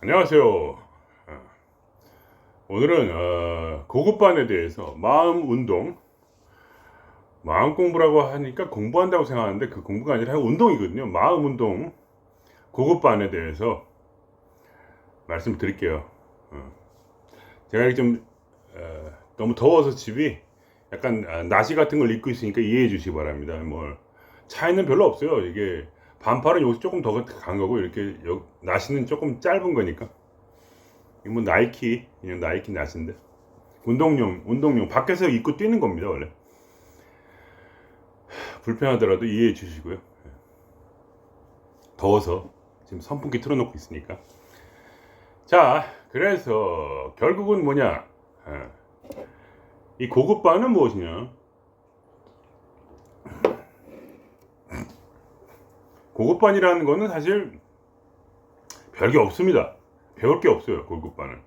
안녕하세요. 오늘은 고급반에 대해서 마음 공부라고 하니까 공부한다고 생각하는데 그 공부가 아니라 운동이거든요. 마음 운동 고급반에 대해서 말씀드릴게요. 제가 이렇게 좀 너무 더워서 집이 약간 나시 같은 걸 입고 있으니까 이해해 주시기 바랍니다. 뭐 차이는 별로 없어요. 이게 반팔은 여기서 조금 더 간 거고 이렇게 나시는 조금 짧은 거니까. 이거 뭐 나이키 그냥 나이키 나시인데 운동용 밖에서 입고 뛰는 겁니다. 원래 불편하더라도 이해해 주시고요. 더워서 지금 선풍기 틀어놓고 있으니까. 자, 그래서 결국은 뭐냐, 이 고급반은 무엇이냐. 고급반이라는 거는 사실 별게 없습니다. 배울 게 없어요. 고급반은.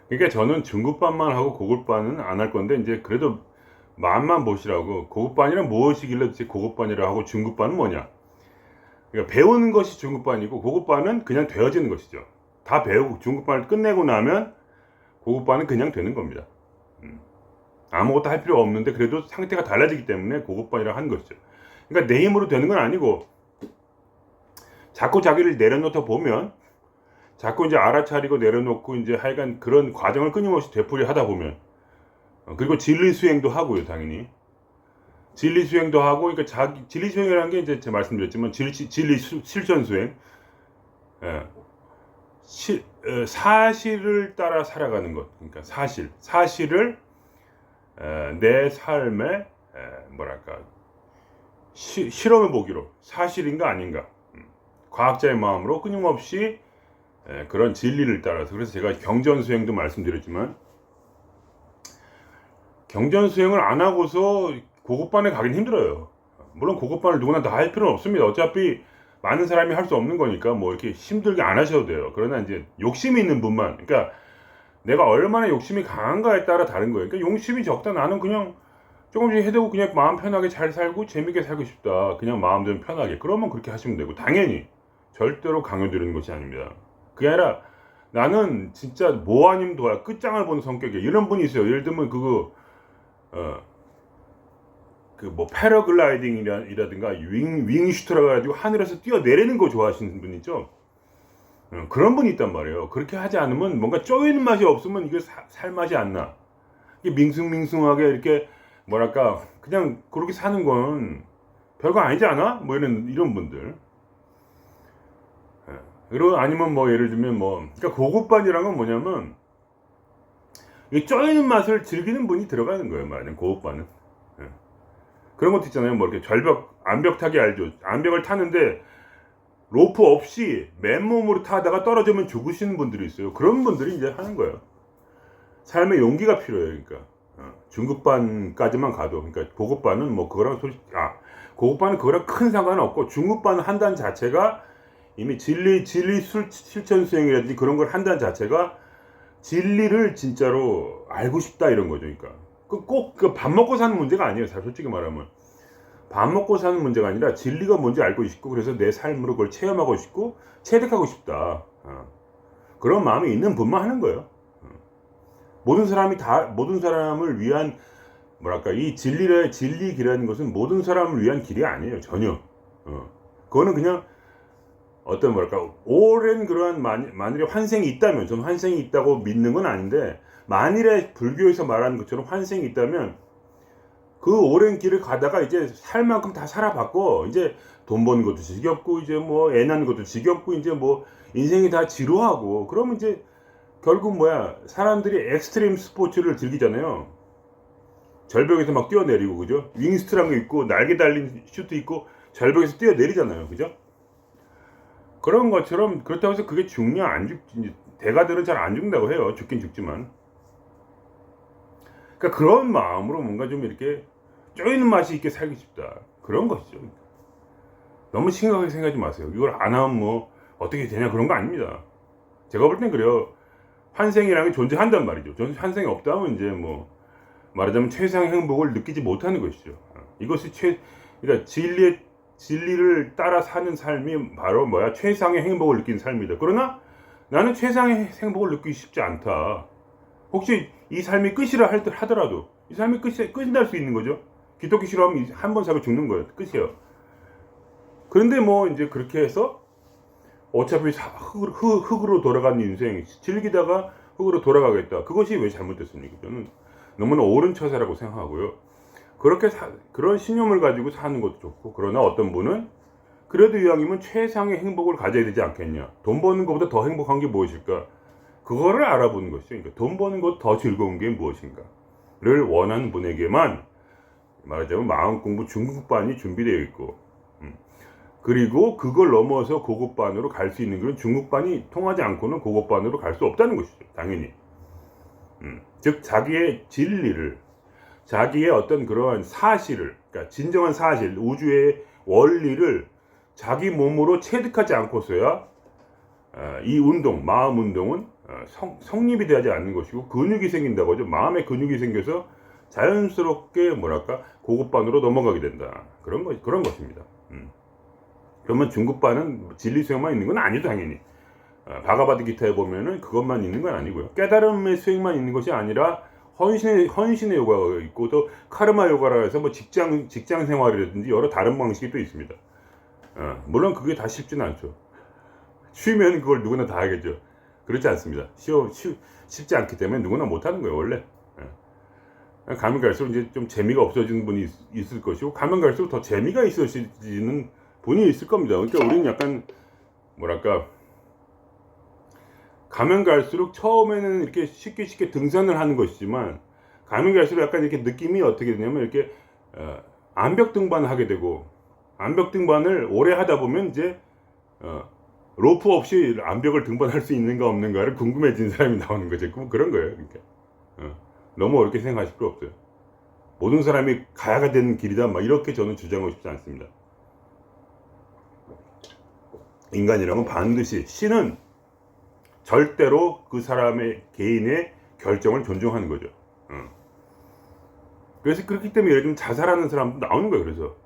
그러니까 저는 중급반만 하고 고급반은 안 할 건데, 이제 그래도 마음만 보시라고. 고급반이란 무엇이길래 도대체 고급반이라 하고 중급반은 뭐냐. 그러니까 배우는 것이 중급반이고 고급반은 그냥 되어지는 것이죠. 다 배우고 중급반을 끝내고 나면 고급반은 그냥 되는 겁니다. 아무것도 할 필요 없는데 그래도 상태가 달라지기 때문에 고급반이라 한 것이죠. 그러니까 내 힘으로 되는 건 아니고 자꾸 자기를 내려놓다 보면, 자꾸 이제 알아차리고 내려놓고 이제 하여간 그런 과정을 끊임없이 되풀이 하다 보면, 그리고 진리 수행도 하고요, 당연히. 진리 수행도 하고, 그러니까 진리 수행이라는 게 이제 제가 말씀드렸지만 진리 실천 수행, 예. 사실을 따라 살아가는 것. 그러니까 사실을 내 삶에 뭐랄까 실험해 보기로, 사실인가 아닌가, 과학자의 마음으로 끊임없이 그런 진리를 따라서. 그래서 제가 경전수행도 말씀드렸지만, 경전수행을 안 하고서 고급반에 가긴 힘들어요. 물론 고급반을 누구나 다 할 필요는 없습니다. 어차피 많은 사람이 할 수 없는 거니까 뭐 이렇게 힘들게 안 하셔도 돼요. 그러나 이제 욕심이 있는 분만, 그러니까 내가 얼마나 욕심이 강한가에 따라 다른 거예요. 그러니까 욕심이 적다, 나는 그냥 조금씩 해도 그냥 마음 편하게 잘 살고 재밌게 살고 싶다, 그냥 마음 좀 편하게, 그러면 그렇게 하시면 되고, 당연히 절대로 강요드리는 것이 아닙니다. 그게 아니라 나는 진짜 뭐 아니면 도야, 끝장을 보는 성격이야, 이런 분이 있어요. 예를 들면 그거 그 뭐 패러글라이딩이라든가 윙슈트라고 해가지고 하늘에서 뛰어내리는 거 좋아하시는 분 있죠. 그런 분이 있단 말이에요. 그렇게 하지 않으면, 뭔가 쪼이는 맛이 없으면 이게 살 맛이 안 나. 이게 밍숭밍숭하게 이렇게 뭐랄까 그냥 그렇게 사는 건 별거 아니지 않아? 뭐 이런 분들. 그리고 아니면 뭐 예를 들면 뭐, 그러니까 고급반이란 건 뭐냐면 이 쪼이는 맛을 즐기는 분이 들어가는 거예요, 말하자면 고급반은. 그런 것도 있잖아요. 뭐 이렇게 암벽 타기 알죠? 암벽을 타는데 로프 없이 맨몸으로 타다가 떨어지면 죽으시는 분들이 있어요. 그런 분들이 이제 하는 거예요. 삶에 용기가 필요해요. 그러니까 중급반까지만 가도, 그러니까 고급반은 뭐 그거랑 고급반은 그거랑 큰 상관은 없고, 중급반 한다는 자체가 이미 진리 실천 수행이라든지 그런 걸 한다는 자체가 진리를 진짜로 알고 싶다, 이런 거죠. 그러니까 꼭 밥 먹고 사는 문제가 아니에요. 솔직히 말하면 밥 먹고 사는 문제가 아니라 진리가 뭔지 알고 싶고, 그래서 내 삶으로 그걸 체험하고 싶고 체득하고 싶다, 그런 마음이 있는 분만 하는 거예요. 모든 사람을 위한, 뭐랄까, 이 진리 길이라는 것은 모든 사람을 위한 길이 아니에요, 전혀. 그거는 그냥 어떤, 뭐랄까, 오랜 그러한 만일에 환생이 있다면, 저는 환생이 있다고 믿는 건 아닌데, 만일에 불교에서 말하는 것처럼 환생이 있다면 그 오랜 길을 가다가 이제 살 만큼 다 살아봤고, 이제 돈 버는 것도 지겹고, 이제 뭐 애 낳는 것도 지겹고, 이제 뭐 인생이 다 지루하고, 그러면 이제 결국 뭐야, 사람들이 엑스트림 스포츠를 즐기잖아요. 절벽에서 막 뛰어내리고, 그죠? 윙스트라는 거 있고, 날개 달린 슈트 있고, 절벽에서 뛰어내리잖아요, 그죠? 그런 것처럼, 그렇다고 해서 그게 죽냐 안 죽지, 대가들은 잘 안 죽는다고 해요. 죽긴 죽지만. 그러니까 그런 마음으로 뭔가 좀 이렇게 쪼이는 맛이 있게 살고 싶다, 그런 것이죠. 너무 심각하게 생각하지 마세요. 이걸 안 하면 뭐 어떻게 되냐, 그런 거 아닙니다. 제가 볼 땐 그래요. 환생이라는 게 존재한단 말이죠. 환생이 없다면 이제 뭐 말하자면 최상의 행복을 느끼지 못하는 것이죠. 이것이 그러니까 진리의 진리를 따라 사는 삶이 바로 뭐야? 최상의 행복을 느끼는 삶이다. 그러나 나는 최상의 행복을 느끼기 쉽지 않다. 혹시 이 삶이 끝이라 하더라도 이 삶이 끝날 수 있는 거죠. 기독교 싫어하면 한 번 사고 죽는 거예요. 끝이에요. 그런데 뭐 이제 그렇게 해서 어차피 흙으로 돌아간 인생 즐기다가 흙으로 돌아가겠다. 그것이 왜 잘못됐습니까? 저는 너무나 옳은 처사라고 생각하고요. 그렇게 그런 신념을 가지고 사는 것도 좋고, 그러나 어떤 분은 그래도 이왕이면 최상의 행복을 가져야 되지 않겠냐. 돈 버는 것보다 더 행복한 게 무엇일까? 그거를 알아보는 것이죠. 그러니까 돈 버는 것 더 즐거운 게 무엇인가를 원하는 분에게만 말하자면 마음 공부 중급반이 준비되어 있고, 그리고 그걸 넘어서 고급반으로 갈 수 있는 그런 중급반이 통하지 않고는 고급반으로 갈 수 없다는 것이죠. 당연히. 즉 자기의 진리를, 자기의 어떤 그러한 사실을, 그러니까 진정한 사실, 우주의 원리를 자기 몸으로 체득하지 않고서야 이 운동, 마음 운동은 성립이 되지 않는 것이고 근육이 생긴다고 하죠. 마음의 근육이 생겨서 자연스럽게 뭐랄까 고급반으로 넘어가게 된다. 그런 것입니다. 그러면 중급반은 진리 수행만 있는 건 아니죠, 당연히. 바가바드 기타에 보면은 그것만 있는 건 아니고요. 깨달음의 수행만 있는 것이 아니라 헌신의 요가가 있고, 또 카르마 요가라 해서 뭐 직장 생활이라든지 여러 다른 방식이 또 있습니다. 물론 그게 다 쉽지는 않죠. 쉬면 그걸 누구나 다 하겠죠. 그렇지 않습니다. 쉽지 않기 때문에 누구나 못 하는 거예요, 원래. 가면 갈수록 이제 좀 재미가 없어지는 분이 있을 것이고, 가면 갈수록 더 재미가 있어지는 분이 있을 겁니다. 그러니까 우리는 약간 뭐랄까, 가면 갈수록 처음에는 이렇게 쉽게 등산을 하는 것이지만, 가면 갈수록 약간 이렇게 느낌이 어떻게 되냐면, 이렇게 암벽 등반을 하게 되고, 암벽 등반을 오래 하다 보면 이제 로프 없이 암벽을 등반할 수 있는가 없는가를 궁금해진 사람이 나오는 거죠. 그런 거예요. 그러니까 너무 어렵게 생각하실 필요 없어요. 모든 사람이 가야 되는 길이다, 막 이렇게 저는 주장하고 싶지 않습니다. 인간이라면 반드시, 신은 절대로 그 사람의 개인의 결정을 존중하는 거죠. 그래서 그렇기 때문에 예를 들면 자살하는 사람도 나오는 거예요. 그래서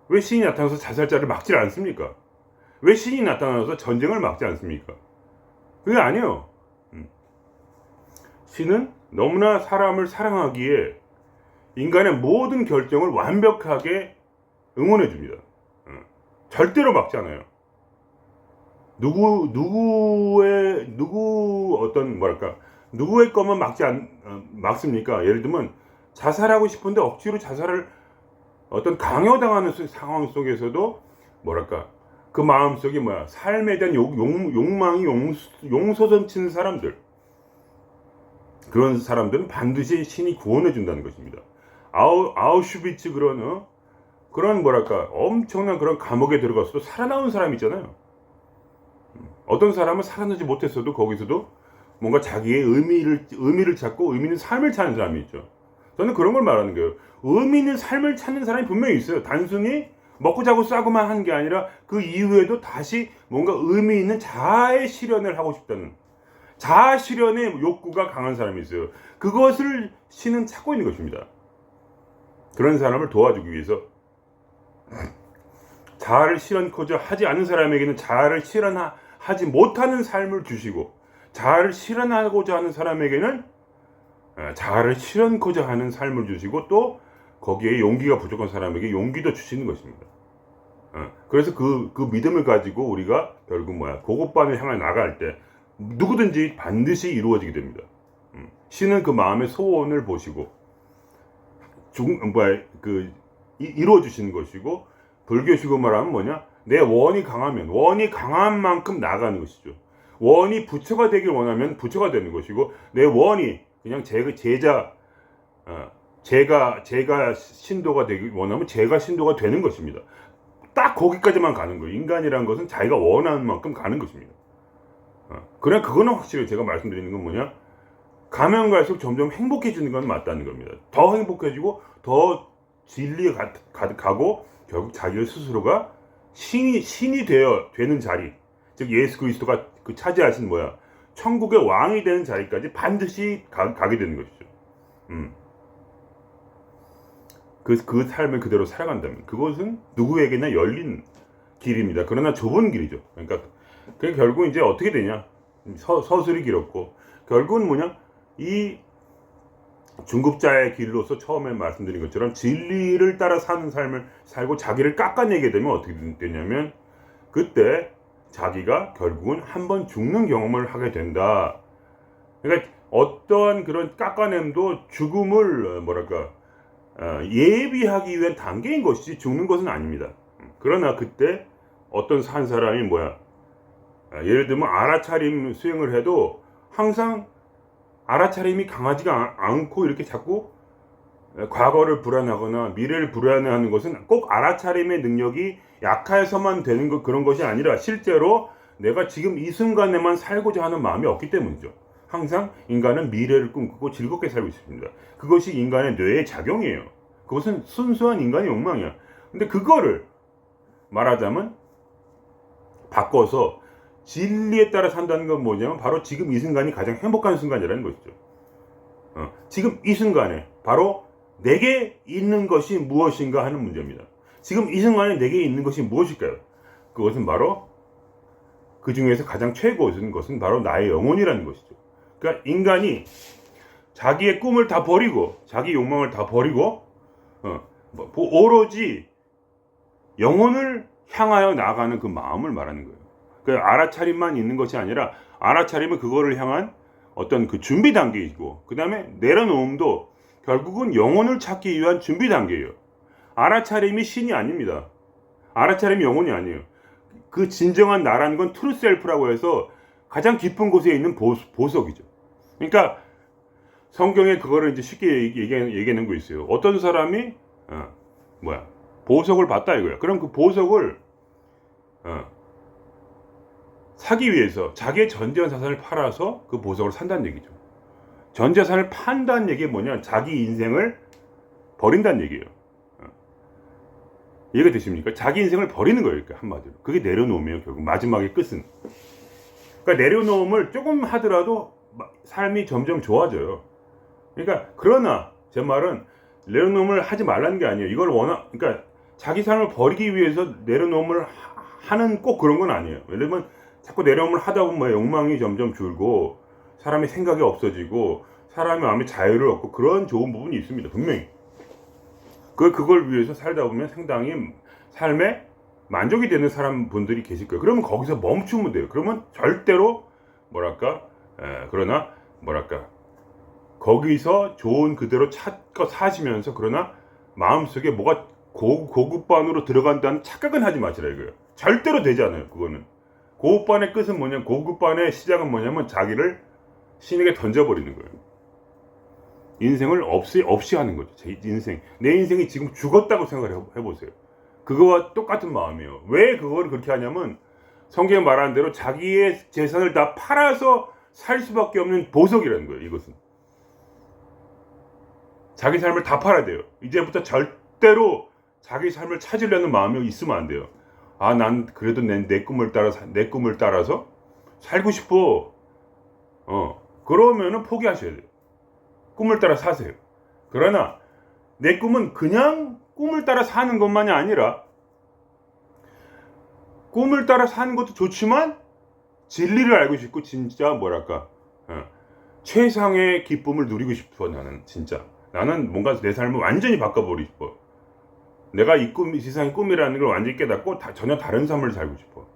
왜 신이 나타나서 자살자를 막지 않습니까? 왜 신이 나타나서 전쟁을 막지 않습니까? 그게 아니에요. 신은 너무나 사람을 사랑하기에 인간의 모든 결정을 완벽하게 응원해 줍니다. 절대로 막지 않아요. 누구의 것만 막습니까? 예를 들면 자살하고 싶은데 억지로 자살을 어떤 강요당하는 상황 속에서도 뭐랄까, 그 마음속에 삶에 대한 욕망이 용서점치는 사람들, 그런 사람들은 반드시 신이 구원해 준다는 것입니다. 아우슈비츠 그런 뭐랄까 엄청난 그런 감옥에 들어가서도 살아나온 사람 있잖아요. 어떤 사람은 살아나지 못했어도 거기서도 뭔가 자기의 의미를 찾고 의미 있는 삶을 찾는 사람이 있죠. 저는 그런 걸 말하는 거예요. 의미 있는 삶을 찾는 사람이 분명히 있어요. 단순히 먹고 자고 싸고만 하는 게 아니라 그 이후에도 다시 뭔가 의미 있는 자아의 실현을 하고 싶다는, 자아 실현의 욕구가 강한 사람이 있어요. 그것을 신은 찾고 있는 것입니다. 그런 사람을 도와주기 위해서 자아를 실현코자 하지 않은 사람에게는 자아를 실현하지 못하는 삶을 주시고, 자아를 실현하고자 하는 사람에게는 자아를 실현코자 하는 삶을 주시고, 또 거기에 용기가 부족한 사람에게 용기도 주시는 것입니다. 그래서 그 믿음을 가지고 우리가 결국 고급반을 향해 나갈 때 누구든지 반드시 이루어지게 됩니다. 신은 그 마음의 소원을 보시고 이루어 주시는 것이고, 불교식으로 말하면 내 원이 강하면 원이 강한 만큼 나가는 것이죠. 원이 부처가 되길 원하면 부처가 되는 것이고, 내 원이 그냥 제가 신도가 되길 원하면 제가 신도가 되는 것입니다. 딱 거기까지만 가는 거예요. 인간이라는 것은 자기가 원하는 만큼 가는 것입니다. 그래, 그거는 확실히 제가 말씀드리는 건 가면 갈수록 점점 행복해지는 건 맞다는 겁니다. 더 행복해지고 더 진리에 가고 결국 자기 스스로가 신이 되는 자리, 즉 예수 그리스도가 차지하신 천국의 왕이 되는 자리까지 반드시 가게 되는 것이죠. 그 삶을 그대로 살아간다면 그것은 누구에게나 열린 길입니다. 그러나 좁은 길이죠. 그러니까 그게 결국 이제 어떻게 되냐? 서술이 길었고 결국은 뭐냐? 이 중급자의 길로서 처음에 말씀드린 것처럼 진리를 따라 사는 삶을 살고 자기를 깎아내게 되면 어떻게 되냐면 그때 자기가 결국은 한번 죽는 경험을 하게 된다. 그러니까 어떠한 그런 깎아냄도 죽음을 예비하기 위한 단계인 것이지 죽는 것은 아닙니다. 그러나 그때 어떤 한 사람이 예를 들면 알아차림 수행을 해도 항상 알아차림이 강하지가 않고 이렇게 자꾸 과거를 불안하거나 미래를 불안해하는 것은 꼭 알아차림의 능력이 약해서만 되는 그런 것이 아니라 실제로 내가 지금 이 순간에만 살고자 하는 마음이 없기 때문이죠. 항상 인간은 미래를 꿈꾸고 즐겁게 살고 있습니다. 그것이 인간의 뇌의 작용이에요. 그것은 순수한 인간의 욕망이야. 근데 그거를 말하자면 바꿔서 진리에 따라 산다는 건 뭐냐면 바로 지금 이 순간이 가장 행복한 순간이라는 것이죠. 지금 이 순간에 바로 내게 있는 것이 무엇인가 하는 문제입니다. 지금 이 순간에 내게 있는 것이 무엇일까요? 그것은 바로 그 중에서 가장 최고인 것은 바로 나의 영혼이라는 것이죠. 그러니까 인간이 자기의 꿈을 다 버리고 자기 욕망을 다 버리고 오로지 영혼을 향하여 나아가는 그 마음을 말하는 거예요. 그 알아차림만 있는 것이 아니라 알아차림은 그거를 향한 어떤 그 준비 단계이고 그 다음에 내려놓음도 결국은 영혼을 찾기 위한 준비 단계예요. 알아차림이 신이 아닙니다. 알아차림이 영혼이 아니에요. 그 진정한 나라는 건 트루 셀프라고 해서 가장 깊은 곳에 있는 보석이죠. 그러니까 성경에 그거를 이제 쉽게 얘기하는 거 있어요. 어떤 사람이 보석을 봤다 이거야. 그럼 그 보석을 사기 위해서 자기의 전 재산을 팔아서 그 보석을 산다는 얘기죠. 전 재산을 판다는 얘기가 뭐냐? 자기 인생을 버린다는 얘기예요. 이해가 되십니까? 자기 인생을 버리는 거예요. 그러니까 한마디로. 그게 내려놓으면 결국 마지막의 끝은. 그러니까 내려놓음을 조금 하더라도 삶이 점점 좋아져요. 그러니까 그러나 제 말은 내려놓음을 하지 말라는 게 아니에요. 이걸 그러니까 자기 삶을 버리기 위해서 내려놓음을 하는 꼭 그런 건 아니에요. 예를 들면 자꾸 내려놓음을 하다 보면 욕망이 점점 줄고 사람의 생각이 없어지고 사람의 마음의 자유를 얻고 그런 좋은 부분이 있습니다. 분명히. 그걸 위해서 살다 보면 상당히 삶에 만족이 되는 사람분들이 계실 거예요. 그러면 거기서 멈추면 돼요. 그러면 절대로 거기서 좋은 그대로 찾고 사시면서 그러나 마음속에 뭐가 고급반으로 들어간다는 착각은 하지 마시라 이거예요. 절대로 되지 않아요. 그거는. 고급반의 끝은 뭐냐면 고급반의 시작은 뭐냐면 자기를 신에게 던져버리는 거예요. 인생을 없이 하는 거죠. 제 인생. 내 인생이 지금 죽었다고 생각을 해보세요. 그거와 똑같은 마음이에요. 왜 그걸 그렇게 하냐면 성경에 말하는 대로 자기의 재산을 다 팔아서 살 수밖에 없는 보석이라는 거예요. 이것은. 자기 삶을 다 팔아야 돼요. 이제부터 절대로 자기 삶을 찾으려는 마음이 있으면 안 돼요. 난 그래도 내 꿈을 따라서 살고 싶어. 그러면은 포기하셔야 돼요. 꿈을 따라 사세요. 그러나 내 꿈은 그냥 꿈을 따라 사는 것만이 아니라 꿈을 따라 사는 것도 좋지만 진리를 알고 싶고 진짜 최상의 기쁨을 누리고 싶어. 나는 뭔가 내 삶을 완전히 바꿔버리고 싶어. 내가 이 세상의 꿈이라는 걸 완전히 깨닫고 전혀 다른 삶을 살고 싶어.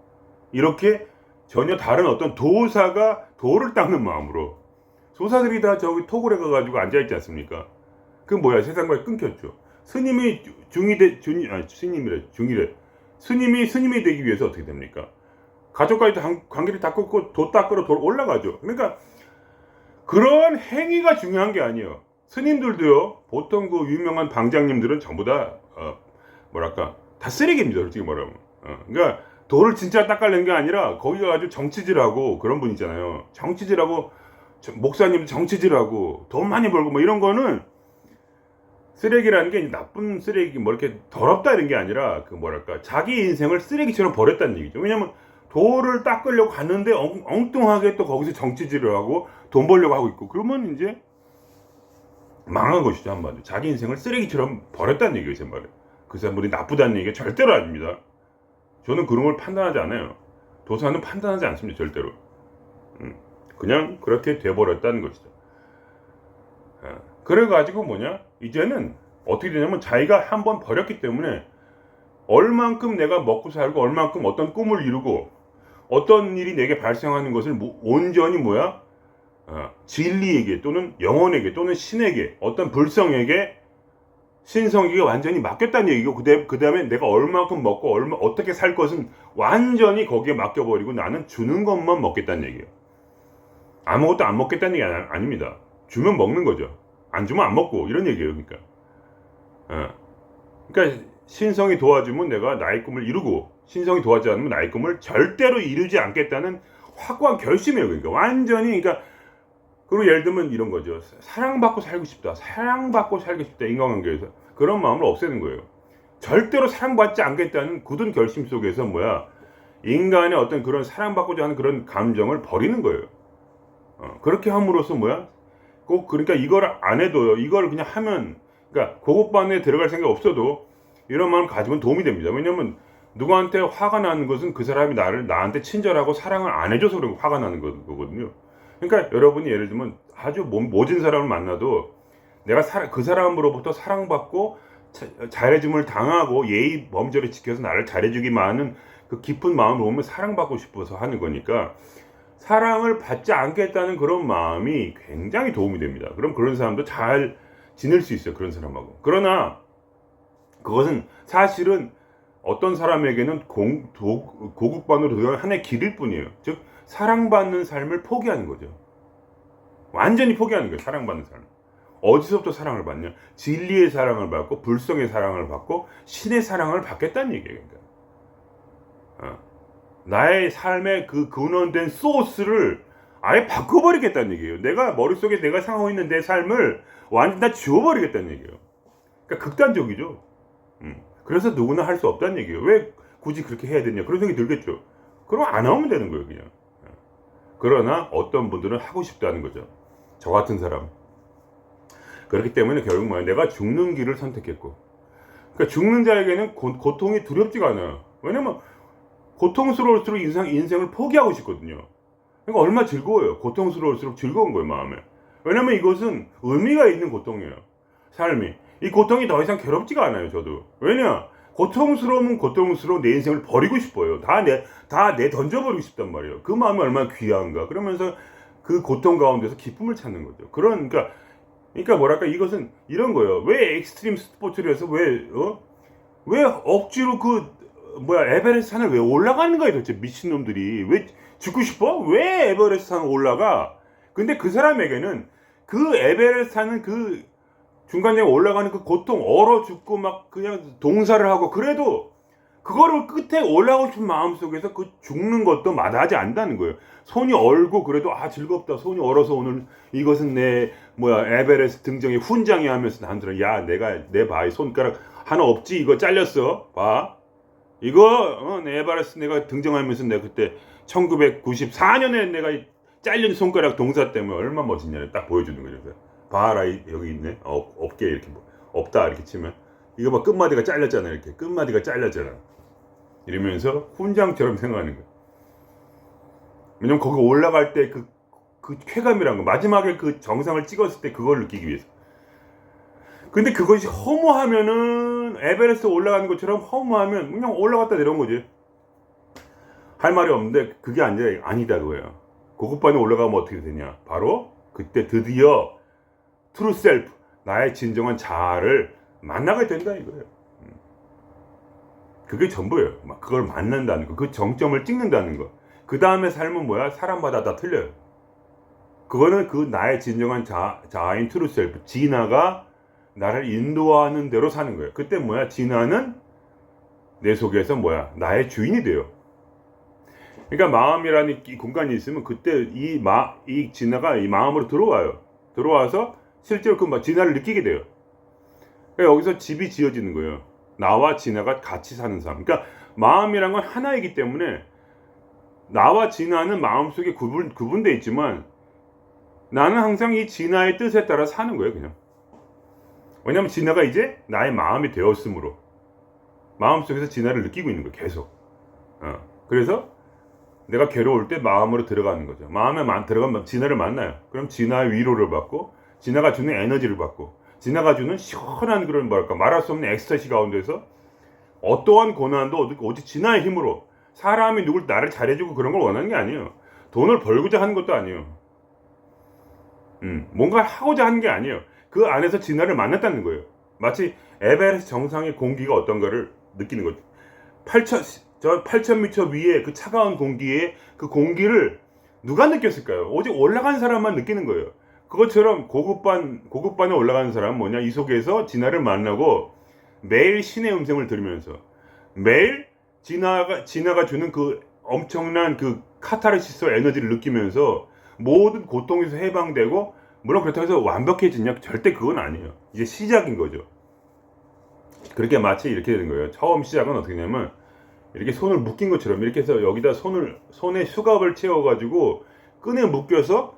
이렇게 전혀 다른 어떤 도사가 도를 닦는 마음으로. 소사들이 다 저기 토굴에 가가지고 앉아있지 않습니까? 세상과의 끊겼죠. 스님이 스님이 되기 위해서 어떻게 됩니까? 가족과의 관계를 다 끊고 도 닦으러 올라가죠. 그러니까 그런 행위가 중요한 게 아니에요. 스님들도요, 보통 그 유명한 방장님들은 전부 다 다 쓰레기입니다. 솔직히 말하면. 그러니까 도를 진짜 닦아낸 게 아니라 거기 가가지고 정치질하고 그런 분 있잖아요. 정치질하고 목사님 정치질하고 돈 많이 벌고 이런 거는 쓰레기라는 게 나쁜 쓰레기 이렇게 더럽다 이런 게 아니라 자기 인생을 쓰레기처럼 버렸다는 얘기죠. 왜냐면 도를 닦으려고 갔는데 엉뚱하게 또 거기서 정치질을 하고 돈 벌려고 하고 있고 그러면 이제 망한 것이죠. 한마디로 자기 인생을 쓰레기처럼 버렸다는 얘기예요. 제 말에 그 사람들이 나쁘다는 얘기가 절대로 아닙니다. 저는 그런 걸 판단하지 않아요. 도사는 판단하지 않습니다. 절대로. 그냥 그렇게 돼버렸다는 것이죠. 그래가지고 뭐냐 이제는 어떻게 되냐면 자기가 한번 버렸기 때문에 얼만큼 내가 먹고 살고 얼만큼 어떤 꿈을 이루고 어떤 일이 내게 발생하는 것을 온전히 뭐야 진리에게 또는 영혼에게 또는 신에게 어떤 불성에게 신성에게 완전히 맡겼다는 얘기고 그 다음에 내가 얼마큼 먹고 어떻게 살 것은 완전히 거기에 맡겨버리고 나는 주는 것만 먹겠다는 얘기예요. 아무것도 안 먹겠다는 얘기 아닙니다. 주면 먹는 거죠. 안 주면 안 먹고 이런 얘기예요. 그러니까 신성이 도와주면 내가 나의 꿈을 이루고 신성이 도와주지 않으면 나의 꿈을 절대로 이루지 않겠다는 확고한 결심이에요. 그러니까 완전히 그리고 예를 들면 이런 거죠. 사랑받고 살고 싶다. 인간관계에서 그런 마음을 없애는 거예요. 절대로 사랑받지 않겠다는 굳은 결심 속에서 인간의 어떤 그런 사랑받고자 하는 그런 감정을 버리는 거예요. 그렇게 함으로써 꼭 그러니까 이걸 안 해도요. 이걸 그냥 하면 그러니까 고급반에 들어갈 생각 없어도 이런 마음 가지면 도움이 됩니다. 왜냐면 누구한테 화가 나는 것은 그 사람이 나한테 친절하고 사랑을 안 해줘서 그런 화가 나는 거거든요. 그러니까 여러분이 예를 들면 아주 모진 사람을 만나도 내가 그 사람으로부터 사랑받고 잘해줌을 당하고 예의 범절을 지켜서 나를 잘해주기만 하는 그 깊은 마음을 보면 사랑받고 싶어서 하는 거니까 사랑을 받지 않겠다는 그런 마음이 굉장히 도움이 됩니다. 그럼 그런 사람도 잘 지낼 수 있어요. 그런 사람하고. 그러나 그것은 사실은 어떤 사람에게는 고국반으로 들어가는 하나의 길일 뿐이에요. 즉 사랑받는 삶을 포기하는 거죠. 완전히 포기하는 거예요. 사랑받는 삶. 어디서부터 사랑을 받냐? 진리의 사랑을 받고 불성의 사랑을 받고 신의 사랑을 받겠다는 얘기예요. 그러니까. 나의 삶의 그 근원된 소스를 아예 바꿔버리겠다는 얘기예요. 내가 머릿속에 내가 생각하고 있는 내 삶을 완전 다 지워버리겠다는 얘기예요. 그러니까 극단적이죠. 그래서 누구나 할 수 없다는 얘기예요. 왜 굳이 그렇게 해야 되냐? 그런 생각이 들겠죠. 그럼 안 하면 되는 거예요, 그냥. 그러나 어떤 분들은 하고 싶다는 거죠. 저 같은 사람. 그렇기 때문에 결국 내가 죽는 길을 선택했고, 그러니까 죽는 자에게는 고통이 두렵지가 않아요. 왜냐면 고통스러울수록 인생을 포기하고 싶거든요. 그러니까 얼마나 즐거워요. 고통스러울수록 즐거운 거예요, 마음에. 왜냐면 이것은 의미가 있는 고통이에요. 삶이. 이 고통이 더 이상 괴롭지가 않아요, 저도. 왜냐? 고통스러우면 고통스러운 내 인생을 버리고 싶어요. 다 내 던져버리고 싶단 말이에요. 그 마음이 얼마나 귀한가. 그러면서 그 고통 가운데서 기쁨을 찾는 거죠. 그러니까 뭐랄까, 이것은 이런 거예요. 왜 익스트림 스포츠를 해서 왜 억지로 에베레스트 산을 왜 올라가는 거야, 도대체 미친놈들이. 왜 죽고 싶어? 왜 에베레스트 산을 올라가? 근데 그 사람에게는 그 에베레스트 산은 그 중간에 올라가는 그 고통, 얼어 죽고 그냥 동사를 하고 그래도 그거를 끝에 올라가고 싶은 마음속에서 그 죽는 것도 마다하지 않는다는 거예요. 손이 얼고 그래도 즐겁다. 손이 얼어서 오늘 이것은 내 에베레스트 등정의 훈장이 하면서 남들은 내 봐. 이 손가락 하나 없지? 이거 잘렸어. 봐. 이거 내 에베레스트 내가 등정하면서 내가 그때 1994년에 내가 잘린 손가락 동사 때문에 얼마나 멋있냐를 딱 보여주는 거죠. 봐라, 여기 있네. 없게 이렇게 없다 이렇게 치면 이거 봐, 끝마디가 잘렸잖아. 이렇게 끝마디가 잘렸잖아. 이러면서 훈장처럼 생각하는 거예요. 왜냐면 거기 올라갈 때 그 쾌감이란 거, 마지막에 그 정상을 찍었을 때 그걸 느끼기 위해서. 근데 그것이 허무하면은 에베레스트 올라가는 것처럼 허무하면 그냥 올라갔다 내려온 거지. 할 말이 없는데 그게 아니다 그거예요. 고급반에 올라가면 어떻게 되냐? 바로 그때 드디어 트루 셀프, 나의 진정한 자아를 만나게 된다 이거예요. 그게 전부예요. 그걸 만난다는 거, 그 정점을 찍는다는 거. 그 다음에 삶은 사람마다 다 틀려요. 그거는 그 나의 진정한 자아인 트루 셀프, 진아가 나를 인도하는 대로 사는 거예요. 그때 진아는 내 속에서 나의 주인이 돼요. 그러니까 마음이라는 이 공간이 있으면 그때 이 진아가 이 마음으로 들어와요. 들어와서 실제로 그 진아를 느끼게 돼요. 그러니까 여기서 집이 지어지는 거예요. 나와 진아가 같이 사는 삶. 그러니까 마음이란 건 하나이기 때문에 나와 진아는 마음속에 구분되어 있지만 나는 항상 이 진아의 뜻에 따라 사는 거예요, 그냥. 왜냐면 진화가 이제 나의 마음이 되었으므로 마음속에서 진화를 느끼고 있는 거예요. 계속. 그래서 내가 괴로울 때 마음으로 들어가는 거죠. 마음에 들어가면 진화를 만나요. 그럼 진화의 위로를 받고 진화가 주는 에너지를 받고 진화가 주는 시원한 그런 뭐랄까 말할 수 없는 엑스타시 가운데서 어떠한 고난도 오직 진화의 힘으로 사람이 누굴 나를 잘해주고 그런 걸 원하는 게 아니에요. 돈을 벌고자 하는 것도 아니에요. 뭔가 하고자 하는 게 아니에요. 그 안에서 진화를 만났다는 거예요. 마치 에베레스트 정상의 공기가 어떤가를 느끼는 거죠. 8,000m 위에 그 차가운 공기에 그 공기를 누가 느꼈을까요? 오직 올라간 사람만 느끼는 거예요. 그것처럼 고급반에 올라가는 사람은 뭐냐? 이 속에서 진화를 만나고 매일 신의 음성을 들으면서 매일 진화가 주는 그 엄청난 그 카타르시스 에너지를 느끼면서 모든 고통에서 해방되고, 물론 그렇다고 해서 완벽해지냐? 절대 그건 아니에요. 이제 시작인 거죠. 그렇게 마치 이렇게 되는 거예요. 처음 시작은 어떻게 되냐면 이렇게 손을 묶인 것처럼 이렇게 해서 여기다 손에 수갑을 채워가지고 끈에 묶여서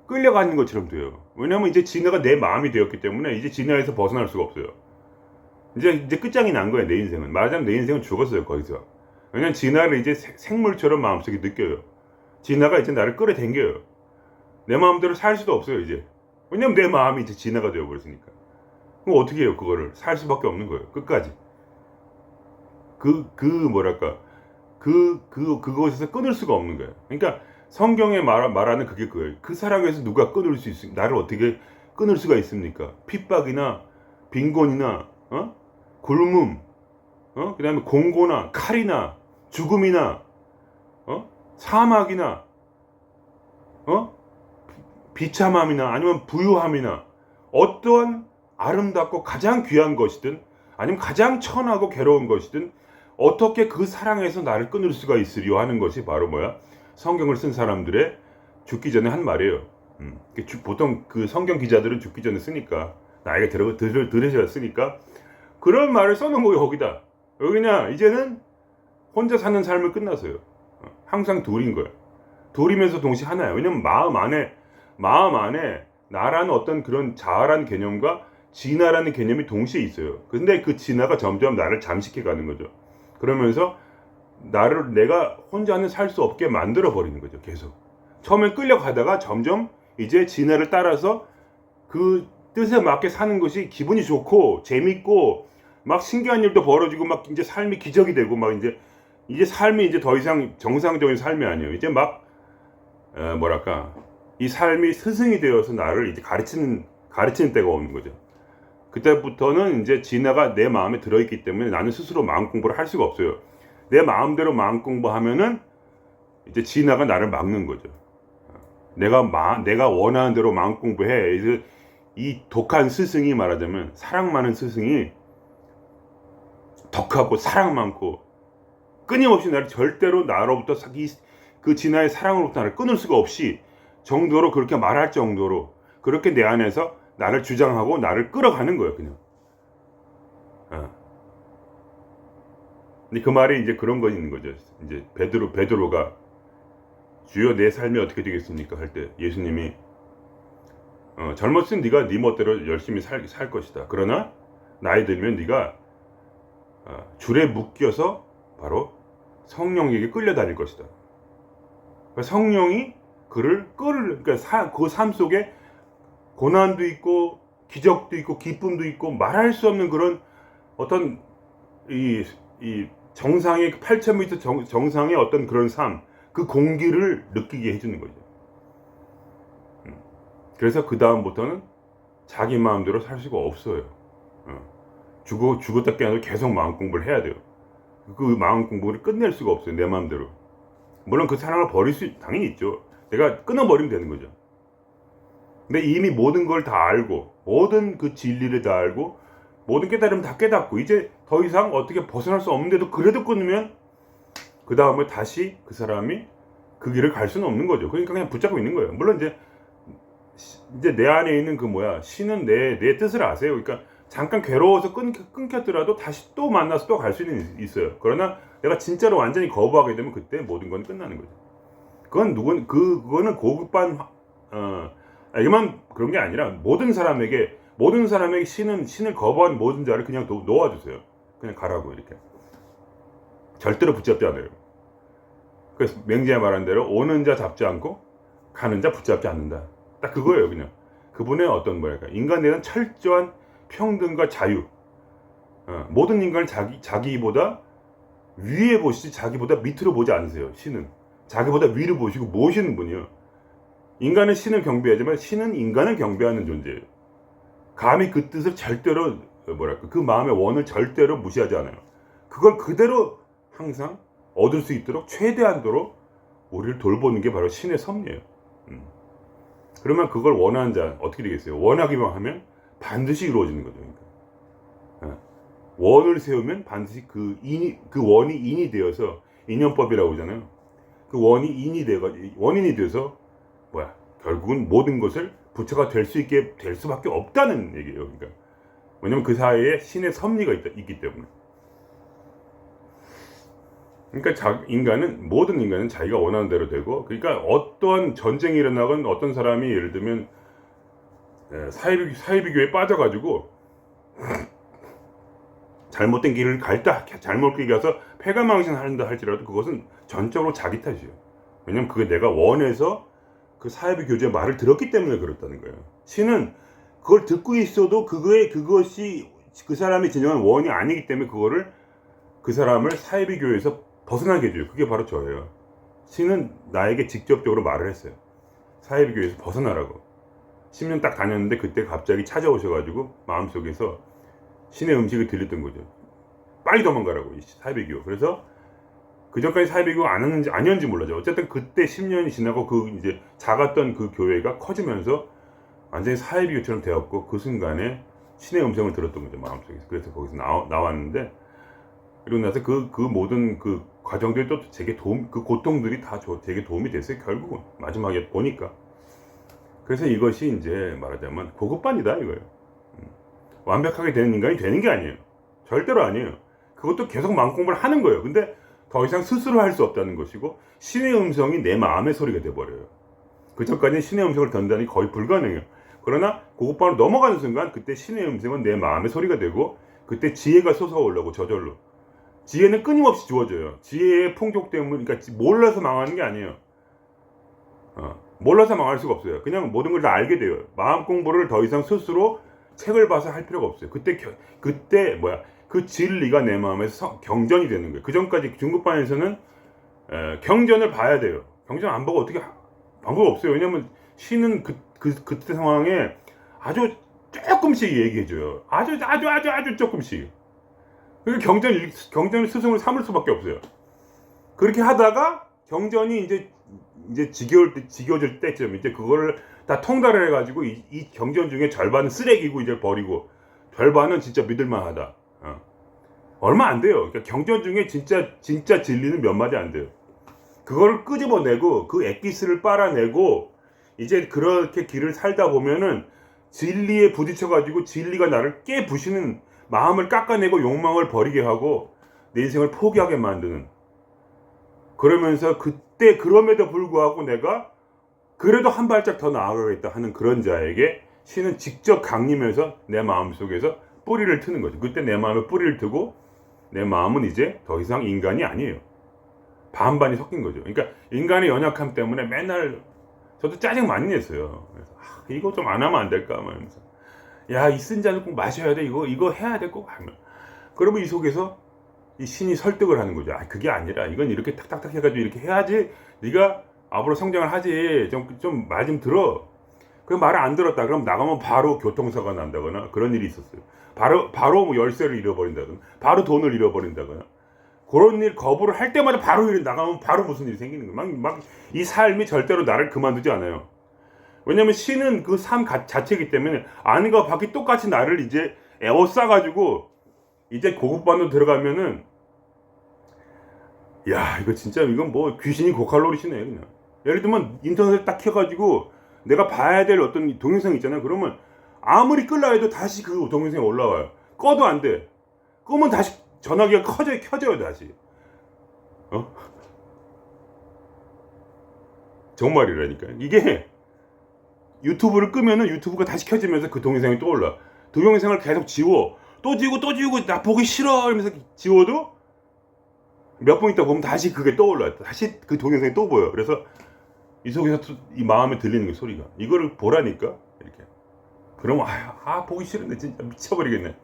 끌려가는 것처럼 돼요. 왜냐면 이제 진화가 내 마음이 되었기 때문에 이제 진화에서 벗어날 수가 없어요. 이제 끝장이 난 거예요. 내 인생은. 말하자면 내 인생은 죽었어요. 거기서. 왜냐면 진화를 이제 생물처럼 마음속에 느껴요. 진화가 이제 나를 끌어당겨요. 내 마음대로 살 수도 없어요. 이제. 왜냐면 내 마음이 이제 진화가 되어버렸으니까. 그럼 어떻게 해요? 그거를 살 수밖에 없는 거예요. 끝까지. 그것에서 끊을 수가 없는 거예요. 그러니까 성경에 말하는 그게 그거예요. 그 사랑에서 누가 끊을 수 있습니까? 나를 어떻게 끊을 수가 있습니까? 핍박이나 빈곤이나 굶음, 그 다음에 공고나 칼이나 죽음이나 사막이나 비참함이나 아니면 부유함이나 어떠한 아름답고 가장 귀한 것이든 아니면 가장 천하고 괴로운 것이든 어떻게 그 사랑에서 나를 끊을 수가 있으리요 하는 것이 바로 뭐야? 성경을 쓴 사람들의 죽기 전에 한 말이에요. 보통 그 성경 기자들은 죽기 전에 쓰니까 나에게 들으셔야 쓰니까 그런 말을 써놓은 거예요. 거기다. 여기냐 이제는 혼자 사는 삶을 끝났어요. 항상 둘인 거예요. 둘이면서 동시에 하나예요. 왜냐면 마음 안에 나라는 어떤 그런 자아라는 개념과 진화라는 개념이 동시에 있어요. 근데 그 진화가 점점 나를 잠식해 가는 거죠. 그러면서 내가 혼자는 살 수 없게 만들어 버리는 거죠. 계속. 처음엔 끌려가다가 점점 이제 진화를 따라서 그 뜻에 맞게 사는 것이 기분이 좋고 재밌고 막 신기한 일도 벌어지고 막 이제 삶이 기적이 되고 막 이제 삶이 이제 더 이상 정상적인 삶이 아니에요. 이제 막 뭐랄까 이 삶이 스승이 되어서 나를 이제 가르치는 때가 오는 거죠. 그때부터는 이제 진화가 내 마음에 들어있기 때문에 나는 스스로 마음 공부를 할 수가 없어요. 내 마음대로 마음 공부하면은 이제 진화가 나를 막는 거죠. 내가 원하는 대로 마음 공부해. 이 독한 스승이 말하자면 사랑 많은 스승이 덕하고 사랑 많고 끊임없이 나를 절대로 나로부터 그 진화의 사랑으로부터 나를 끊을 수가 없이 정도로 그렇게 말할 정도로 그렇게 내 안에서 나를 주장하고 나를 끌어가는 거예요. 그냥. 근데 그 말이 이제 그런 거 있는 거죠. 이제 베드로가 주여 내 삶이 어떻게 되겠습니까? 할 때 예수님이 젊었을 땐 네가 네 멋대로 열심히 살 것이다. 그러나 나이 들면 네가 줄에 묶여서 바로 성령에게 끌려다닐 것이다. 그러니까 성령이 그러니까 그 삶 속에 고난도 있고 기적도 있고 기쁨도 있고 말할 수 없는 그런 어떤 이 정상의 8,000m 정상의 어떤 그런 삶, 그 공기를 느끼게 해주는 거죠. 그래서 그 다음부터는 자기 마음대로 살 수가 없어요. 죽었다 깨어나도 계속 마음 공부를 해야 돼요. 그 마음 공부를 끝낼 수가 없어요. 내 마음대로. 물론 그 사랑을 버릴 수 당연히 있죠. 내가 끊어버리면 되는 거죠. 근데 이미 모든 걸 다 알고 모든 그 진리를 다 알고 모든 깨달음을 다 깨닫고 이제 더 이상 어떻게 벗어날 수 없는데도 그래도 끊으면 그 다음에 다시 그 사람이 그 길을 갈 수는 없는 거죠. 그러니까 그냥 붙잡고 있는 거예요. 물론 이제 내 안에 있는 신은 내 뜻을 아세요. 그러니까 잠깐 괴로워서 끊겼더라도 다시 또 만나서 또 갈 수는 있어요. 그러나 내가 진짜로 완전히 거부하게 되면 그때 모든 건 끝나는 거죠. 그거는 고급반 이만 그런 게 아니라 모든 사람에게 모든 사람에게 신을 거부한 모든 자를 그냥 놓아주세요. 그냥 가라고 이렇게. 절대로 붙잡지 않아요. 그래서 맹지에 말한 대로 오는 자 잡지 않고 가는 자 붙잡지 않는다. 딱 그거예요. 그냥 그분의 어떤 뭐랄까 인간에 대한 철저한 평등과 자유. 모든 인간을 자기보다 위에 보시지 자기보다 밑으로 보지 않으세요. 신은 자기보다 위로 보시고 모시는 분이요. 인간은 신을 경배하지만 신은 인간을 경배하는 존재예요. 감히 그 뜻을 절대로 뭐랄까 그 마음의 원을 절대로 무시하지 않아요. 그걸 그대로 항상 얻을 수 있도록 최대한도로 우리를 돌보는 게 바로 신의 섭리예요. 그러면 그걸 원하는 자 어떻게 되겠어요? 원하기만 하면 반드시 이루어지는 거죠. 그러니까. 원을 세우면 반드시 그 원이 인이 되어서 인연법이라고 하잖아요. 그 원이 원인이 돼서 결국은 모든 것을 부처가 될 수밖에 없다는 얘기예요. 그러니까 왜냐면 그 사이에 신의 섭리가 있기 때문에. 그러니까 모든 인간은 자기가 원하는 대로 되고, 그러니까 어떠한 전쟁이 일어나건 어떤 사람이 예를 들면 사회비교에 빠져가지고 잘못된 길을 잘못 길 가서 패가망신한다 할지라도 그것은 전적으로 자기 탓이에요. 왜냐면 그게 내가 원해서 그 사회비 교주의 말을 들었기 때문에 그렇다는 거예요. 신은 그걸 듣고 있어도 그것이 그 사람이 진정한 원이 아니기 때문에 그 사람을 사회비 교회에서 벗어나게 해줘요. 그게 바로 저예요. 신은 나에게 직접적으로 말을 했어요. 사회비 교회에서 벗어나라고. 10년 딱 다녔는데 그때 갑자기 찾아오셔가지고 마음속에서 신의 음식을 들렸던 거죠. 빨리 도망가라고, 이 사회비교. 그래서 그 전까지 사회비교 아니었는지 몰라죠. 어쨌든 그때 10년이 지나고 이제 작았던 그 교회가 커지면서 완전히 사회비교처럼 되었고, 그 순간에 신의 음성을 들었던 거죠, 마음속에서. 그래서 거기서 나왔는데, 그리고 나서 그 모든 그 과정들이 또 제게 그 고통들이 다 되게 도움이 됐어요, 결국은. 마지막에 보니까. 그래서 이것이 이제 말하자면 고급반이다, 이거예요. 완벽하게 되는 인간이 되는 게 아니에요. 절대로 아니에요. 그것도 계속 마음 공부를 하는 거예요. 근데 더 이상 스스로 할 수 없다는 것이고, 신의 음성이 내 마음의 소리가 돼버려요. 그 전까지는 신의 음성을 듣는다니 거의 불가능해요. 그러나 고급반으로 넘어가는 순간 그때 신의 음성은 내 마음의 소리가 되고, 그때 지혜가 솟아오르고 저절로. 지혜는 끊임없이 주어져요. 지혜의 풍족 때문에, 그러니까 몰라서 망하는 게 아니에요. 몰라서 망할 수가 없어요. 그냥 모든 걸 다 알게 돼요. 마음 공부를 더 이상 스스로 책을 봐서 할 필요가 없어요. 그때 그 진리가 내 마음에서 경전이 되는 거예요. 그 전까지 중급반에서는 경전을 봐야 돼요. 경전 안 보고 어떻게 방법이 없어요. 왜냐면 신은 그때 상황에 아주 조금씩 얘기해줘요. 아주 조금씩. 그래서 경전을 스승을 삼을 수밖에 없어요. 그렇게 하다가 경전이 이제 지겨워질 때쯤 이제 그거를 다 통달을 해가지고 이 경전 중에 절반은 쓰레기고 이제 버리고 절반은 진짜 믿을만하다. 얼마 안 돼요. 그러니까 경전 중에 진짜 진리는 몇 마디 안 돼요. 그거를 끄집어내고 그 엑기스를 빨아내고 이제 그렇게 길을 살다 보면은 진리에 부딪혀가지고 진리가 나를 깨부시는, 마음을 깎아내고 욕망을 버리게 하고 내 인생을 포기하게 만드는, 그러면서 그때 그럼에도 불구하고 내가 그래도 한 발짝 더 나아가겠다 하는 그런 자에게 신은 직접 강림해서 내 마음속에서 뿌리를 트는 거죠. 그때 내 마음에 뿌리를 트고 내 마음은 이제 더 이상 인간이 아니에요. 반반이 섞인 거죠. 그러니까 인간의 연약함 때문에 맨날 저도 짜증 많이 냈어요. 그래서 이거 좀 안 하면 안 될까 말면서, 야, 이 쓴 잔을 꼭 마셔야 돼, 이거 해야 돼 꼭 하면, 그러면 이 속에서 이 신이 설득을 하는 거죠. 그게 아니라 이건 이렇게 탁탁탁 해가지고 이렇게 해야지 네가 앞으로 성장을 하지. 좀 말 좀 들어. 그 말을 안 들었다 그럼 나가면 바로 교통사고가 난다거나 그런 일이 있었어요. 바로 뭐 열쇠를 잃어버린다거나 바로 돈을 잃어버린다거나 그런 일 거부를 할 때마다 바로 나가면 바로 무슨 일이 생기는 거예요. 막 이 삶이 절대로 나를 그만두지 않아요. 왜냐면 신은 그 삶 자체이기 때문에 안과 밖이 똑같이 나를 이제 에워싸가지고 이제 고급반으로 들어가면은, 야, 이건 뭐 귀신이 고칼로리시네. 그냥 예를 들면 인터넷 딱 켜가지고 내가 봐야 될 어떤 동영상 있잖아요. 그러면 아무리 끌라 해도 다시 그 동영상이 올라와요. 꺼도 안 돼. 끄면 다시 전화기가 켜져요 다시. 정말이라니까. 이게 유튜브를 끄면은 유튜브가 다시 켜지면서 그 동영상이 또 올라. 동영상을 계속 지워. 또 지우고 또 지우고 나 보기 싫어 이러면서 지워도 몇 분 있다 보면 다시 그게 떠올라요. 다시 그 동영상이 또 보여. 그래서 이 속에서 이 마음에 들리는 그 소리가 이거를 보라니까 이렇게. 그럼 보기 싫은데 진짜 미쳐버리겠네.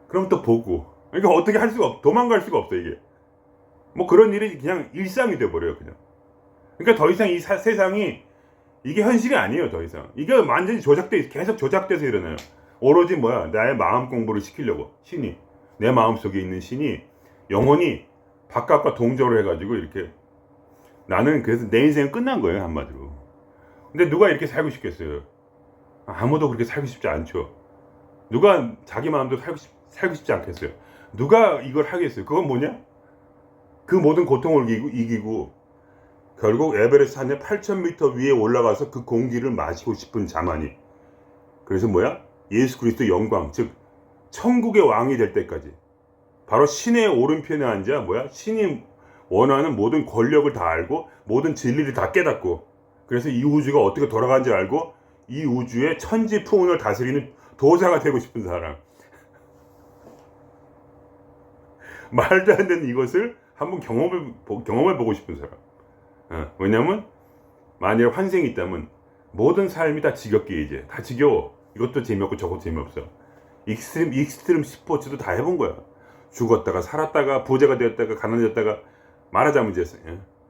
그럼 또 보고. 그러니까 어떻게 할 수가 도망갈 수가 없어 이게. 뭐 그런 일이 그냥 일상이 돼버려요 그냥. 그러니까 더 이상 이 세상이 이게 현실이 아니에요 더 이상. 이게 완전히 계속 조작돼서 일어나요. 오로지 뭐야 나의 마음 공부를 시키려고 신이 내 마음 속에 있는 신이 영원히 바깥과 동조를 해가지고 이렇게 나는 그래서 내 인생은 끝난 거예요 한마디로. 근데 누가 이렇게 살고 싶겠어요? 아무도 그렇게 살고 싶지 않죠. 누가 자기 마음대로 살고 싶지 않겠어요? 누가 이걸 하겠어요? 그건 뭐냐? 그 모든 고통을 이기고 결국 에베레스트 산의 8,000m 위에 올라가서 그 공기를 마시고 싶은 자만이. 그래서 뭐야? 예수 그리스도 영광, 즉 천국의 왕이 될 때까지 바로 신의 오른편에 앉아 뭐야? 신이 원하는 모든 권력을 다 알고 모든 진리를 다 깨닫고 그래서 이 우주가 어떻게 돌아가는지 알고 이 우주의 천지풍운을 다스리는 도사가 되고 싶은 사람. 말도 안 되는 이것을 한번 경험을 보고 싶은 사람. 왜냐면 만약에 환생이 있다면 모든 삶이 다 지겹게 이제 다 지겨워. 이것도 재미없고 저것도 재미없어. 익스트림 스포츠도 다 해본 거야. 죽었다가 살았다가 부자가 되었다가 가난해졌다가 말하자면 이제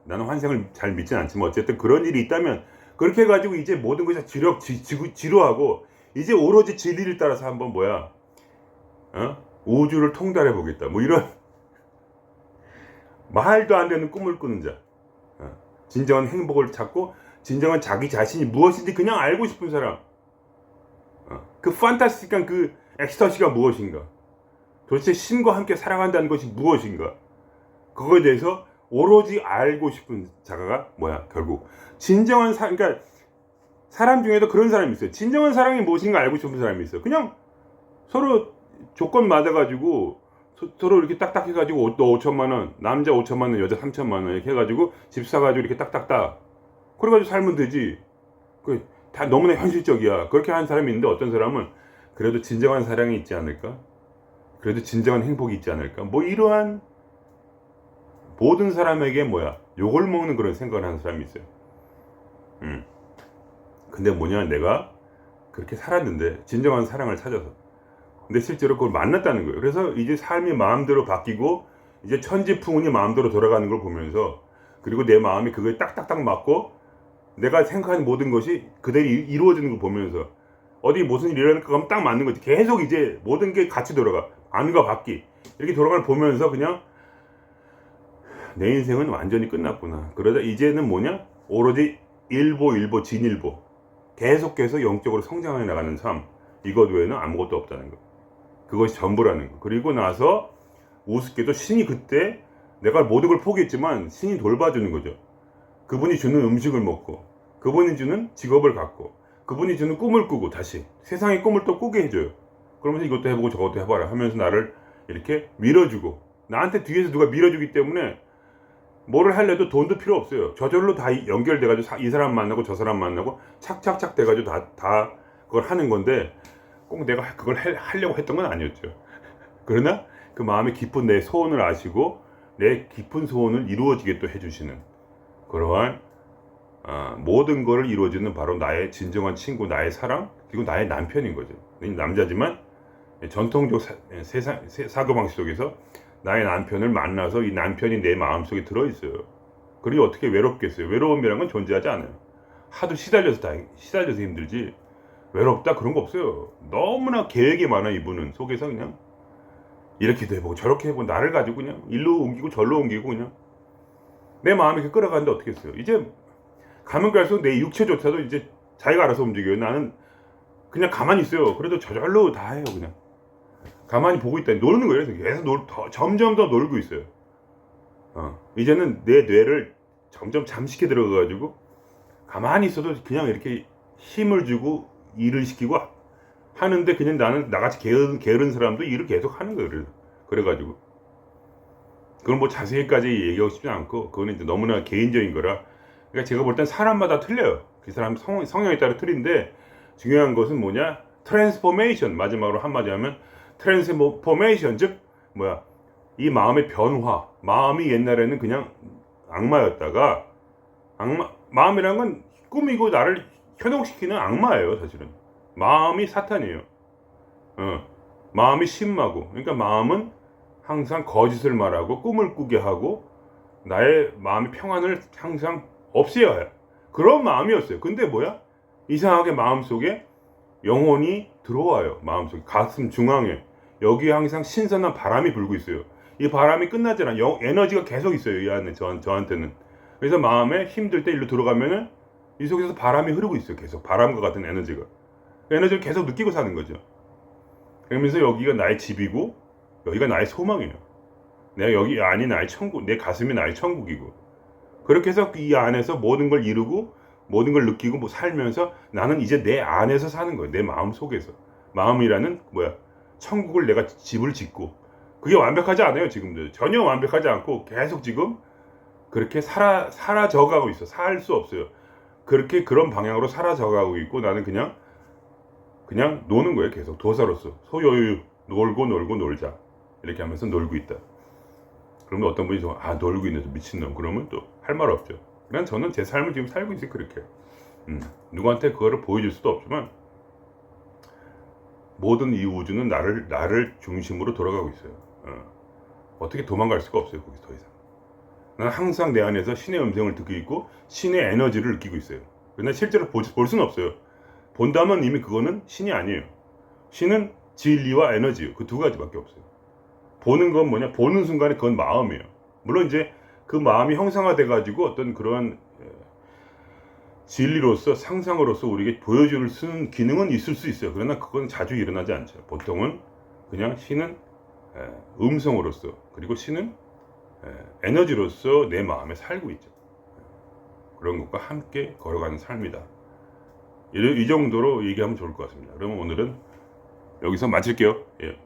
나는 환생을 잘 믿진 않지만 어쨌든 그런 일이 있다면 그렇게 해가지고 이제 모든 것이 지루하고 이제 오로지 진리를 따라서 한번 뭐야 우주를 통달해 보겠다 뭐 이런 말도 안 되는 꿈을 꾸는 자. 진정한 행복을 찾고 진정한 자기 자신이 무엇인지 그냥 알고 싶은 사람. 그 판타스틱한 그 엑스터시가 무엇인가, 도대체 신과 함께 살아간다는 것이 무엇인가, 그거에 대해서 오로지 알고 싶은 자가 뭐야 결국 진정한 그러니까 사람 중에도 그런 사람이 있어요. 진정한 사랑이 무엇인가 알고 싶은 사람이 있어요. 그냥 서로 조건 맞아가지고 서로 이렇게 딱딱 해가지고 너 5천만 원, 남자 5천만 원, 여자 3천만 원 이렇게 해가지고 집 사가지고 이렇게 딱딱딱 그래가지고 살면 되지. 그 다 너무나 현실적이야. 그렇게 하는 사람이 있는데 어떤 사람은 그래도 진정한 사랑이 있지 않을까? 그래도 진정한 행복이 있지 않을까? 뭐 이러한 모든 사람에게 뭐야 욕을 먹는 그런 생각을 하는 사람이 있어요. 근데 뭐냐 내가 그렇게 살았는데 진정한 사랑을 찾아서 근데 실제로 그걸 만났다는 거예요. 그래서 이제 삶이 마음대로 바뀌고 이제 천지풍운이 마음대로 돌아가는 걸 보면서 그리고 내 마음이 그거에 딱딱딱 맞고 내가 생각하는 모든 것이 그대로 이루어지는 걸 보면서 어디 무슨 일이 일어날까 하면 딱 맞는 거지. 계속 이제 모든 게 같이 돌아가. 안과 밖이 이렇게 돌아가는 걸 보면서 그냥 내 인생은 완전히 끝났구나. 그러다 이제는 뭐냐 오로지 일보 진일보 계속해서 영적으로 성장해 나가는 삶. 이것 외에는 아무것도 없다는 거. 그것이 전부라는 거. 그리고 나서 우습게도 신이 그때 내가 모든 걸 포기했지만 신이 돌봐주는 거죠. 그분이 주는 음식을 먹고 그분이 주는 직업을 갖고 그분이 주는 꿈을 꾸고 다시 세상의 꿈을 또 꾸게 해줘요. 그러면서 이것도 해보고 저것도 해봐라 하면서 나를 이렇게 밀어주고 나한테 뒤에서 누가 밀어주기 때문에 뭐를 하려도 돈도 필요 없어요. 저절로 다 연결돼가지고 이 사람 만나고 저 사람 만나고 착착착 돼가지고 다 그걸 하는 건데 꼭 내가 그걸 하려고 했던 건 아니었죠. 그러나 그 마음의 깊은 내 소원을 아시고 내 깊은 소원을 이루어지게 또 해주시는 그러한 모든 것을 이루어지는 바로 나의 진정한 친구, 나의 사랑, 그리고 나의 남편인 거죠. 남자지만 전통적 사고방식 속에서 나의 남편을 만나서 이 남편이 내 마음속에 들어있어요. 그리고 어떻게 외롭겠어요? 외로움이라는 건 존재하지 않아요. 하도 시달려서 힘들지 외롭다 그런 거 없어요. 너무나 계획이 많아. 이분은 속에서 그냥 이렇게도 해보고 저렇게 해보고 나를 가지고 그냥 일로 옮기고 절로 옮기고 그냥 내 마음이 이렇게 끌어가는데 어떻게 했어요? 이제 가면 갈수록 내 육체조차도 이제 자기가 알아서 움직여요. 나는 그냥 가만히 있어요. 그래도 저절로 다 해요. 그냥 가만히 보고 있다. 노는 거예요. 그래서 계속 점점 더 놀고 있어요. 이제는 내 뇌를 점점 잠식해 들어가가지고 가만히 있어도 그냥 이렇게 힘을 주고 일을 시키고 하는데 그냥 나는 나같이 게으른 사람도 일을 계속 하는 거예요. 그래가지고 그걸 뭐 자세히까지 얘기하고 싶지 않고 그거는 이제 너무나 개인적인 거라. 그러니까 제가 볼 땐 사람마다 틀려요. 그 사람 성향에 따라 틀린데 중요한 것은 뭐냐 트랜스포메이션, 마지막으로 한마디 하면 트랜스포메이션, 즉 뭐야, 이 마음의 변화. 마음이 옛날에는 그냥 악마였다가, 마음이란 건 꾸미고 나를 현혹시키는 악마예요, 사실은. 마음이 사탄이에요. 마음이 신마고, 그러니까 마음은 항상 거짓을 말하고 꿈을 꾸게 하고 나의 마음의 평안을 항상 없애야 해. 그런 마음이었어요. 근데 뭐야? 이상하게 마음속에 영혼이 들어와요. 마음속에 가슴 중앙에 여기에 항상 신선한 바람이 불고 있어요. 이 바람이 끝나지 않아. 에너지가 계속 있어요. 이 안에 저한테는. 그래서 마음에 힘들 때 일로 들어가면은 이 속에서 바람이 흐르고 있어요. 계속 바람과 같은 에너지가. 에너지를 계속 느끼고 사는 거죠. 그러면서 여기가 나의 집이고 여기가 나의 소망이에요. 내가 여기 안이 나의 천국, 내 가슴이 나의 천국이고, 그렇게 해서 이 안에서 모든 걸 이루고 모든 걸 느끼고 뭐 살면서 나는 이제 내 안에서 사는 거예요. 내 마음 속에서. 마음이라는 뭐야? 천국을 내가 집을 짓고, 그게 완벽하지 않아요. 지금도 전혀 완벽하지 않고 계속 지금 그렇게 사라져가고 있어. 살 수 없어요. 그렇게 그런 방향으로 사라져가고 있고, 나는 그냥 노는 거예요. 계속 도사로서 소요유 놀고 놀자 이렇게 하면서 놀고 있다. 그러면 어떤 분이 놀고 있는 미친놈, 그러면 또 할 말 없죠. 그냥 저는 제 삶을 지금 살고 있어요. 그렇게 누구한테 그거를 보여줄 수도 없지만 모든 이 우주는 나를 중심으로 돌아가고 있어요. 어떻게 도망갈 수가 없어요. 거기서 더 이상. 나는 항상 내 안에서 신의 음성을 듣고 있고 신의 에너지를 느끼고 있어요. 그러나 실제로 볼 수는 없어요. 본다면 이미 그거는 신이 아니에요. 신은 진리와 에너지예요. 그 두 가지밖에 없어요. 보는 건 뭐냐? 보는 순간에 그건 마음이에요. 물론 이제 그 마음이 형상화돼 가지고 어떤 그런 진리로서 상상으로서 우리에게 보여줄 쓰는 기능은 있을 수 있어요. 그러나 그건 자주 일어나지 않죠. 보통은 그냥 신은 음성으로서, 그리고 신은 에너지로서 내 마음에 살고 있죠. 그런 것과 함께 걸어가는 삶이다. 이 정도로 얘기하면 좋을 것 같습니다. 그러면 오늘은 여기서 마칠게요. 예.